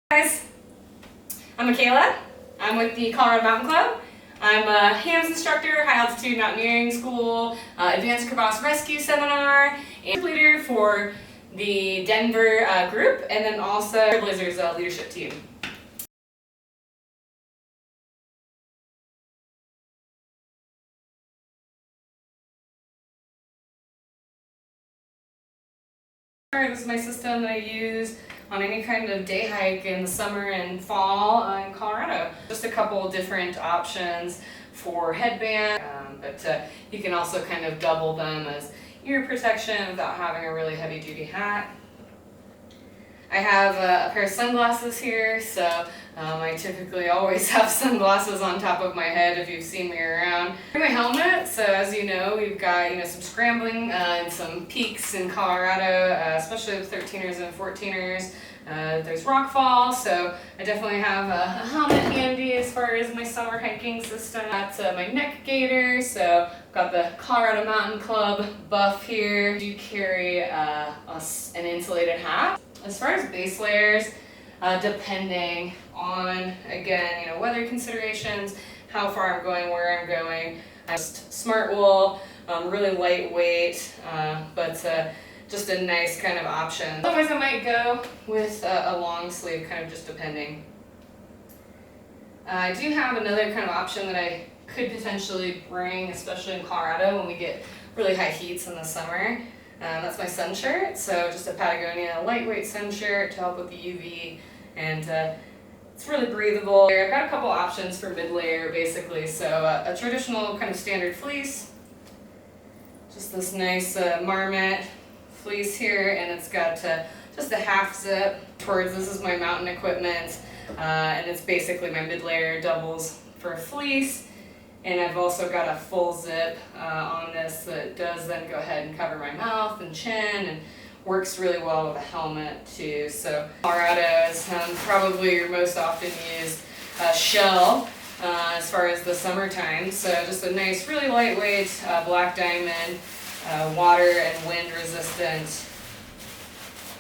Guys, I'm Michaela. I'm with the Colorado Mountain Club. I'm a HAMS instructor, high altitude mountaineering school, advanced crevasse rescue seminar, and leader for the Denver group, and then also Trailblazers leadership team. This is my system that I use on any kind of day hike in the summer and fall in Colorado. Just a couple different options for headband, but you can also kind of double them as ear protection without having a really heavy duty hat. I have a pair of sunglasses here, so I typically always have sunglasses on top of my head if you've seen me around. My helmet, so as you know, we've got some scrambling and some peaks in Colorado, especially with 13ers and 14ers. There's rockfall, so I definitely have a helmet handy as far as my summer hiking system. That's my neck gaiter, so I've got the Colorado Mountain Club buff here. I do carry an insulated hat. As far as base layers, depending on, again, weather considerations, how far I'm going, where I'm going. Just smart wool, really lightweight, but just a nice kind of option. Otherwise I might go with a long sleeve, kind of just depending. I do have another kind of option that I could potentially bring, especially in Colorado when we get really high heats in the summer. That's my sun shirt, so just a Patagonia lightweight sun shirt to help with the UV, and it's really breathable. I've got a couple options for mid-layer basically, so a traditional kind of standard fleece, just this nice marmot fleece here, and it's got just a half zip towards, this is my mountain equipment, and it's basically my mid-layer doubles for a fleece. And I've also got a full zip on this that does then go ahead and cover my mouth and chin and works really well with a helmet too. So Colorado is probably your most often used shell as far as the summertime. So just a nice, really lightweight black diamond, water and wind resistant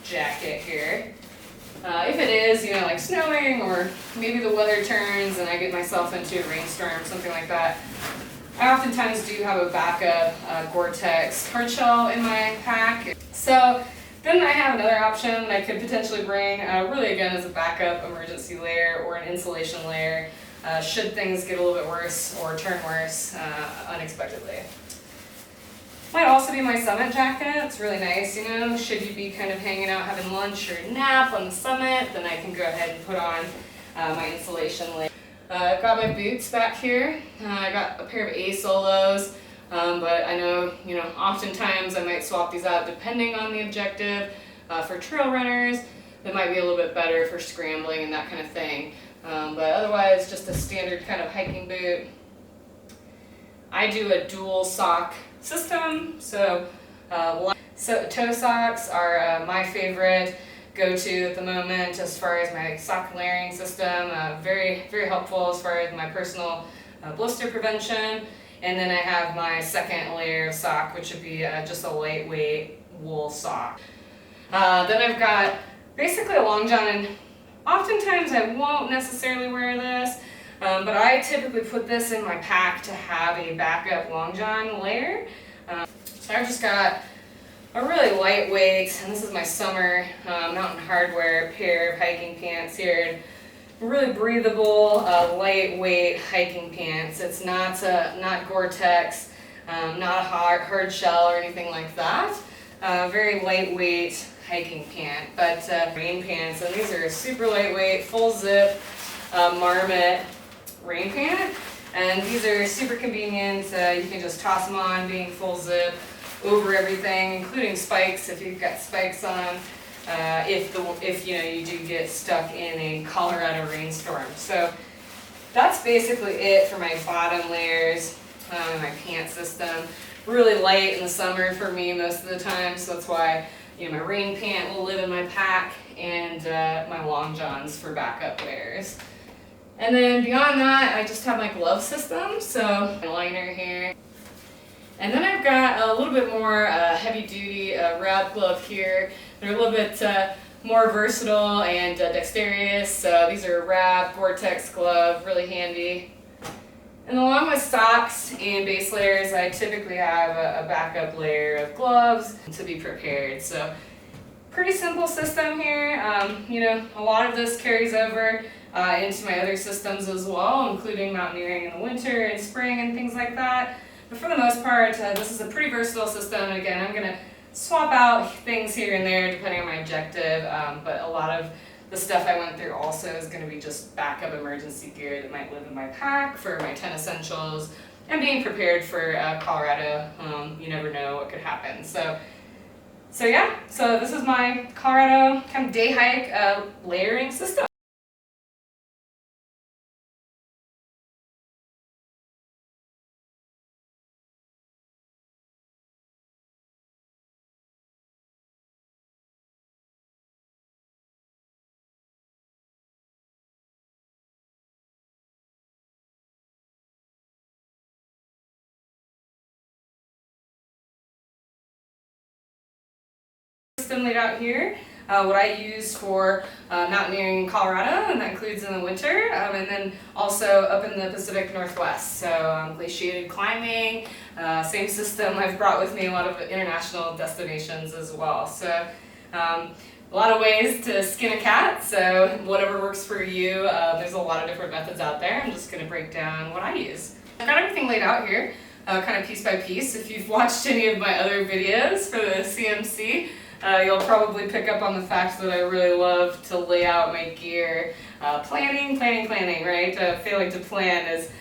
jacket here. If it is, like snowing or maybe the weather turns and I get myself into a rainstorm, something like that, I oftentimes do have a backup Gore-Tex hard shell in my pack. So then I have another option that I could potentially bring, really again as a backup emergency layer or an insulation layer, should things get a little bit worse or turn worse unexpectedly. Might also be my summit jacket. It's really nice, should you be kind of hanging out having lunch or nap on the summit, then I can go ahead and put on my insulation layer. I've got my boots back here. I got a pair of A solos, but I know, oftentimes I might swap these out depending on the objective. For trail runners, that might be a little bit better for scrambling and that kind of thing. But otherwise, just a standard kind of hiking boot. I do a dual sock system, so toe socks are my favorite go-to at the moment as far as my sock layering system. Very, very helpful as far as my personal blister prevention. And then I have my second layer of sock, which would be just a lightweight wool sock. Then I've got basically a long john, and oftentimes I won't necessarily wear this, but I typically put this in my pack to have a backup long john layer. So I've just got a really lightweight, and this is my summer Mountain Hardwear pair of hiking pants here. Really breathable, lightweight hiking pants. It's not Gore-Tex, not a hard shell or anything like that. Very lightweight hiking pant, but rain pants, and these are super lightweight, full zip, marmot rain pant, and these are super convenient. You can just toss them on, being full zip, over everything, including spikes if you've got spikes on. If you do get stuck in a Colorado rainstorm. So that's basically it for my bottom layers and my pant system. Really light in the summer for me most of the time, so that's why my rain pant will live in my pack, and my long johns for backup layers. And then beyond that, I just have my glove system, so my liner here. And then I've got a little bit more heavy duty wrap glove here. They're a little bit more versatile and dexterous. So these are wrap, Gore-Tex glove, really handy. And along with socks and base layers, I typically have a backup layer of gloves to be prepared. So pretty simple system here. You know, a lot of this carries over into my other systems as well, including mountaineering in the winter and spring and things like that. But for the most part, this is a pretty versatile system. And again, I'm gonna swap out things here and there depending on my objective, but a lot of the stuff I went through also is going to be just backup emergency gear that might live in my pack for my 10 essentials and being prepared for Colorado. You never know what could happen. So yeah, so this is my Colorado kind of day hike layering system. System laid out here, what I use for mountaineering in Colorado, and that includes in the winter, and then also up in the Pacific Northwest. So glaciated climbing, same system. I've brought with me a lot of international destinations as well. So a lot of ways to skin a cat, so whatever works for you. There's a lot of different methods out there. I'm just going to break down what I use. I've got everything laid out here, kind of piece by piece. If you've watched any of my other videos for the CMC, you'll probably pick up on the fact that I really love to lay out my gear. Planning, right? Failing to plan is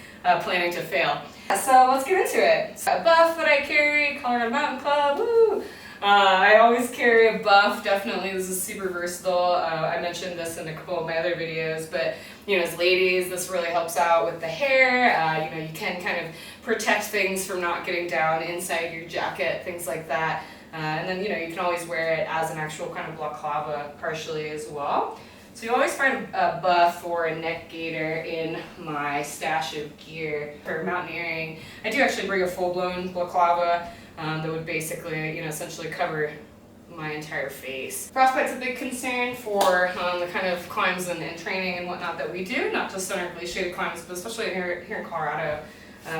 planning to fail. So let's get into it. So a buff that I carry, Colorado Mountain Club, woo! I always carry a buff, definitely. This is super versatile. I mentioned this in a couple of my other videos, but you know, as ladies, this really helps out with the hair. You know, you can kind of protect things from not getting down inside your jacket, things like that. And then, you know, you can always wear it as an actual kind of balaclava partially as well. So you always find a buff or a neck gaiter in my stash of gear. For mountaineering, I do actually bring a full-blown balaclava that would basically, you know, essentially cover my entire face. Frostbite's a big concern for the kind of climbs and training and whatnot that we do, not just on our glaciated climbs, but especially here in Colorado.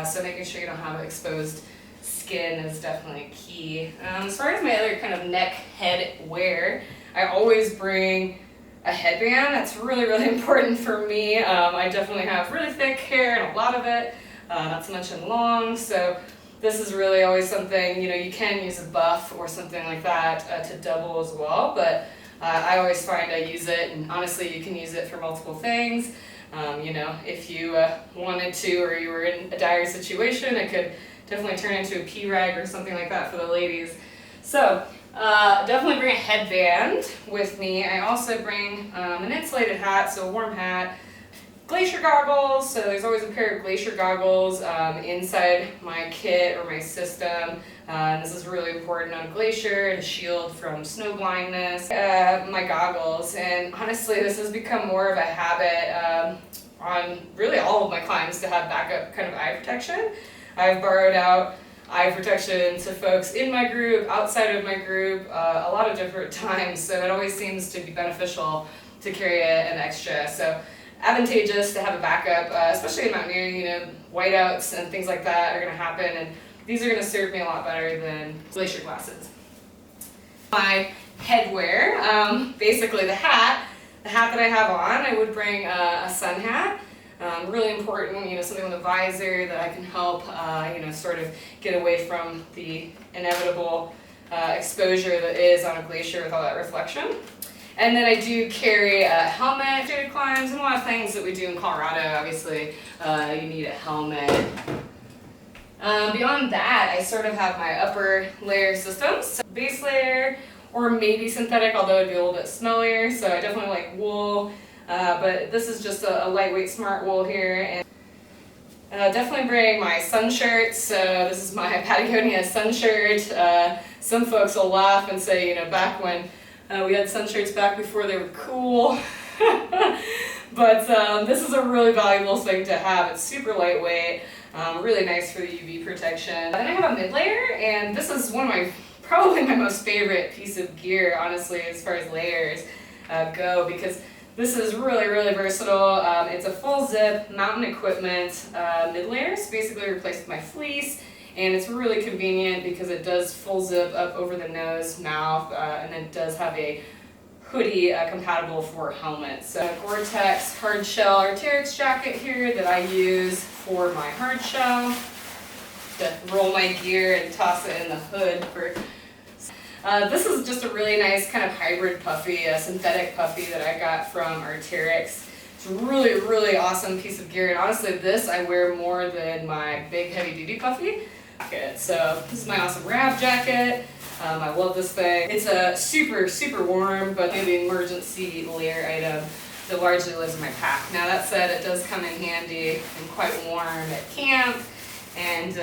So making sure you don't have exposed skin is definitely key. As far as my other kind of neck head wear, I always bring a headband. That's really important for me. I definitely have really thick hair and a lot of it, not to mention long, so this is really always something, you know, you can use a buff or something like that to double as well, but I always find I use it, and honestly you can use it for multiple things. You know, if you wanted to, or you were in a dire situation, it could definitely turn into a pee rag or something like that for the ladies. So definitely bring a headband with me. I also bring an insulated hat, so a warm hat, glacier goggles, so there's always a pair of glacier goggles inside my kit or my system. And this is really important on a glacier to shield from snow blindness. My goggles, and honestly this has become more of a habit on really all of my climbs to have backup kind of eye protection. I've borrowed out eye protection to folks in my group, outside of my group, a lot of different times, so it always seems to be beneficial to carry an extra. So advantageous to have a backup, especially in mountaineering. You know, whiteouts and things like that are going to happen, and these are going to serve me a lot better than glacier glasses. My headwear, basically the hat that I have on, I would bring a sun hat. Really important, you know, something with a visor that I can help, you know, sort of get away from the inevitable exposure that is on a glacier with all that reflection. And then I do carry a helmet, shaded climbs, and a lot of things that we do in Colorado. Obviously, you need a helmet. Beyond that, I sort of have my upper layer systems. So base layer, or maybe synthetic, although it'd be a little bit smellier, so I definitely like wool. But this is just a lightweight smart wool here. And definitely bring my sun shirts. So this is my Patagonia sun shirt. Some folks will laugh and say, you know, back when we had sun shirts back before they were cool. But this is a really valuable thing to have. It's super lightweight, really nice for the UV protection. Then I have a mid layer, and this is one of probably my most favorite piece of gear, honestly, as far as layers. go, because this is really, really versatile. It's a full zip mountain equipment mid-layer, so basically replaced my fleece, and it's really convenient because it does full zip up over the nose, mouth, and it does have a hoodie compatible for helmets. So Gore-Tex hard shell Arc'teryx jacket here that I use for my hard shell, to roll my gear and toss it in the hood for. This is just a really nice kind of hybrid puffy, a synthetic puffy that I got from Arc'teryx. It's a really, really awesome piece of gear, and honestly this I wear more than my big heavy duty puffy jacket. So this is my awesome Rab jacket. I love this thing. It's a super, super warm, but maybe an emergency layer item that largely lives in my pack. Now that said, it does come in handy and quite warm at camp, and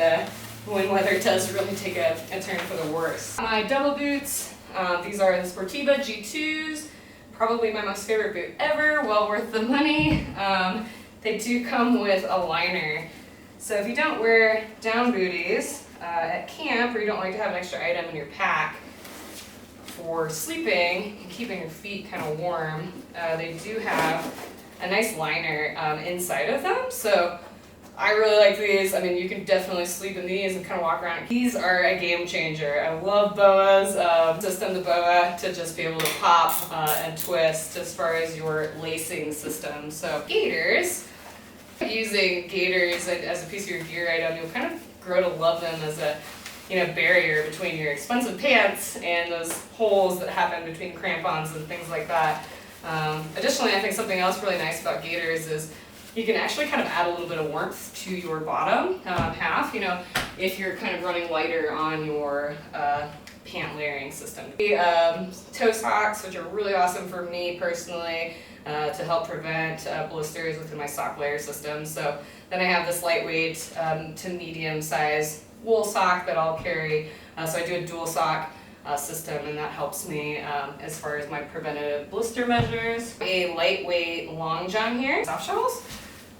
when weather does really take a turn for the worse. My double boots, these are the Sportiva G2s, probably my most favorite boot ever, well worth the money. They do come with a liner. So if you don't wear down booties at camp, or you don't like to have an extra item in your pack for sleeping and keeping your feet kind of warm, they do have a nice liner inside of them. So I really like these. I mean, you can definitely sleep in these and kind of walk around. These are a game changer. I love boas, system the boa to just be able to pop and twist as far as your lacing system. So gaiters, using gaiters as a piece of your gear item, you'll kind of grow to love them as a barrier between your expensive pants and those holes that happen between crampons and things like that. Additionally, I think something else really nice about gaiters is you can actually kind of add a little bit of warmth to your bottom half, if you're kind of running lighter on your pant layering system. Toe socks, which are really awesome for me personally, to help prevent blisters within my sock layer system. So then I have this lightweight to medium size wool sock that I'll carry. So I do a dual sock system, and that helps me as far as my preventative blister measures. A lightweight long john here, soft shells.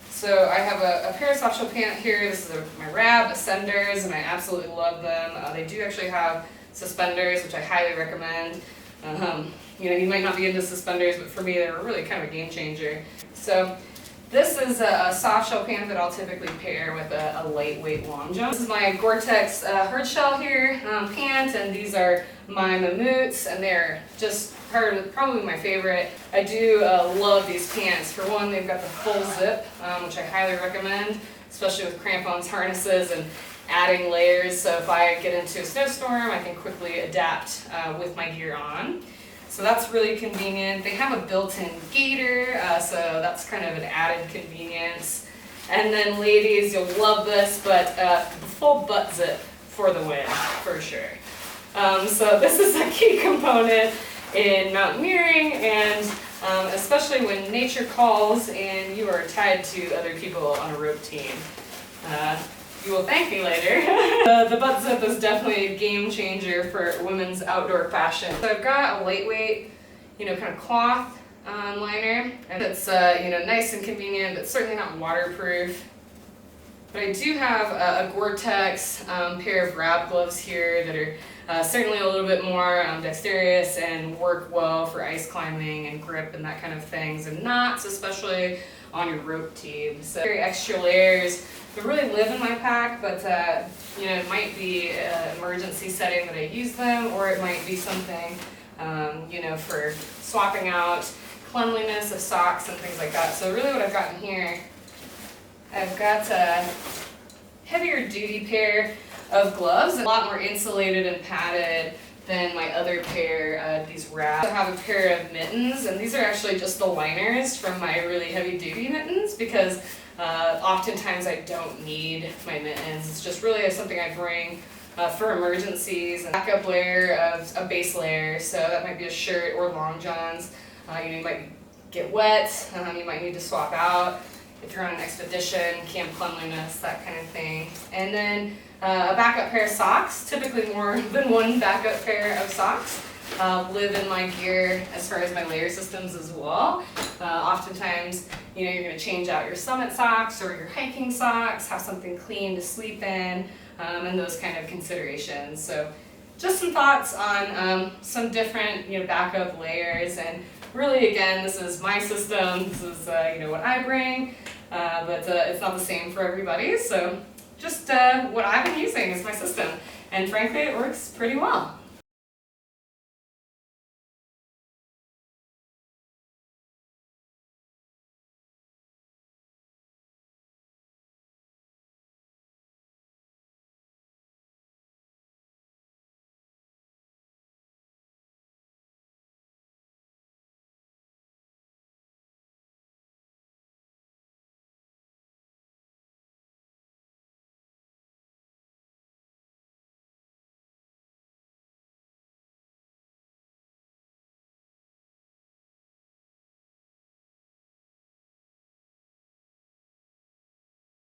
So I have a pair of soft shell pant here. This is my Rab Ascenders, and I absolutely love them. They do actually have suspenders, which I highly recommend. You might not be into suspenders, but for me they're really kind of a game changer. So this is a soft shell pant that I'll typically pair with a lightweight long john. This is my Gore-Tex hard shell here pant, and these are my Mamoots, and they're just probably my favorite. I do love these pants. For one, they've got the full zip, which I highly recommend, especially with crampons, harnesses, and adding layers. So if I get into a snowstorm, I can quickly adapt with my gear on. So that's really convenient. They have a built-in gaiter, so that's kind of an added convenience. And then ladies, you'll love this, but full butt zip for the win, for sure. So this is a key component in mountaineering, and especially when nature calls and you are tied to other people on a rope team. You will thank me later. The butt zip is definitely a game changer for women's outdoor fashion. So I've got a lightweight, kind of cloth liner, and it's nice and convenient, but certainly not waterproof. But I do have a Gore-Tex pair of Rab gloves here that are certainly a little bit more dexterous and work well for ice climbing and grip and that kind of things, and knots, especially on your rope team. So extra layers that really live in my pack, but it might be an emergency setting that I use them, or it might be something for swapping out cleanliness of socks and things like that. So really what I've got in here, I've got a heavier duty pair of gloves, a lot more insulated and padded than my other pair, these Rab. I have a pair of mittens, and these are actually just the liners from my really heavy duty mittens, because oftentimes I don't need my mittens. It's just really something I bring for emergencies. And backup layer of a base layer, so that might be a shirt or long johns. You might get wet, you might need to swap out if you're on an expedition, camp cleanliness, that kind of thing. And then a backup pair of socks, typically more than one backup pair of socks, live in my gear as far as my layer systems as well. Oftentimes, you're going to change out your summit socks or your hiking socks, have something clean to sleep in, and those kind of considerations. So just some thoughts on some different backup layers, and really, again, this is my system, this is what I bring, but it's not the same for everybody, so just what I've been using is my system, and frankly it works pretty well.